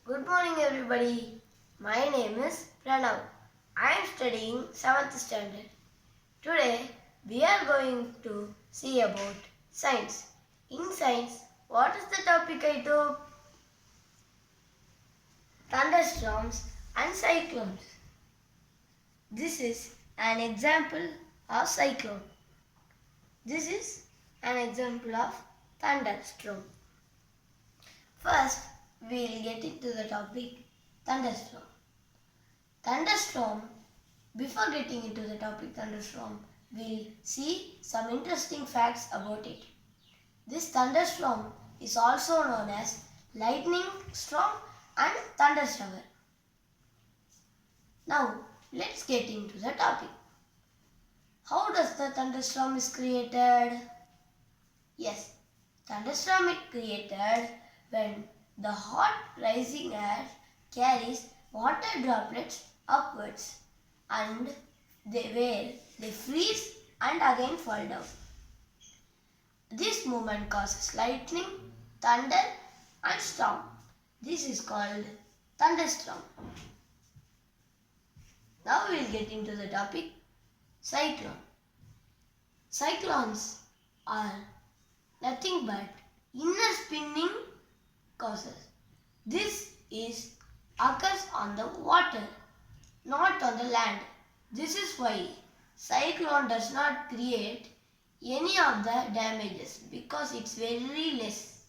Good morning everybody. My name is Pranav. I am studying 7th standard. Today we are going to see about science. In science, what is the topic I took? Thunderstorms and cyclones. This is an example of cyclone. This is an example of thunderstorm. First, we will get into the topic thunderstorm. Thunderstorm, before getting into the topic thunderstorm, we'll see some interesting facts about it. This thunderstorm is also known as lightning storm and thunder shower. Now, let's get into the topic. How does the thunderstorm is created? Yes, thunderstorm is created when the hot rising air carries water droplets upwards and they freeze and again fall down. This movement causes lightning, thunder and storm. This is called thunderstorm. Now we will get into the topic cyclone. Cyclones are nothing but inner spinning causes. This occurs on the water, not on the land. This is why cyclone does not create any of the damages because it's very less.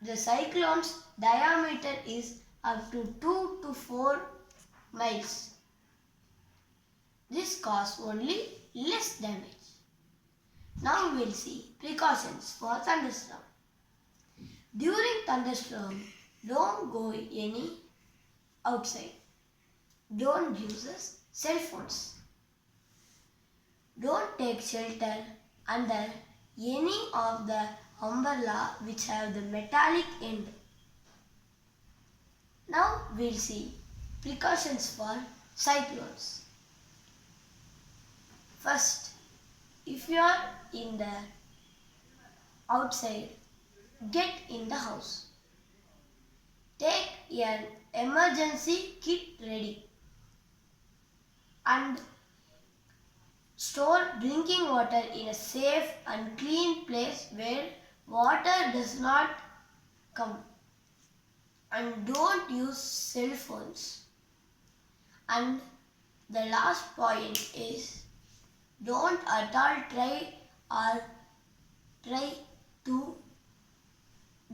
The cyclone's diameter is up to 2 to 4 miles. This causes only less damage. Now we will see precautions for thunderstorm. During thunderstorm, don't go any outside. Don't use cell phones. Don't take shelter under any of the umbrella which have the metallic end. Now we'll see precautions for cyclones. First, if you are in the outside, get in the house. Take an emergency kit ready and store drinking water in a safe and clean place where water does not come. And don't use cell phones. And the last point is don't at all try to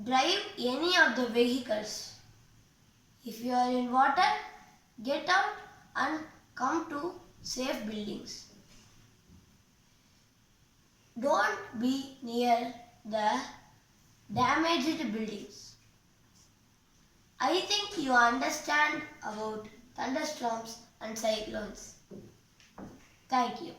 drive any of the vehicles. If you are in water, get out and come to safe buildings. Don't be near the damaged buildings. I think you understand about thunderstorms and cyclones. Thank you.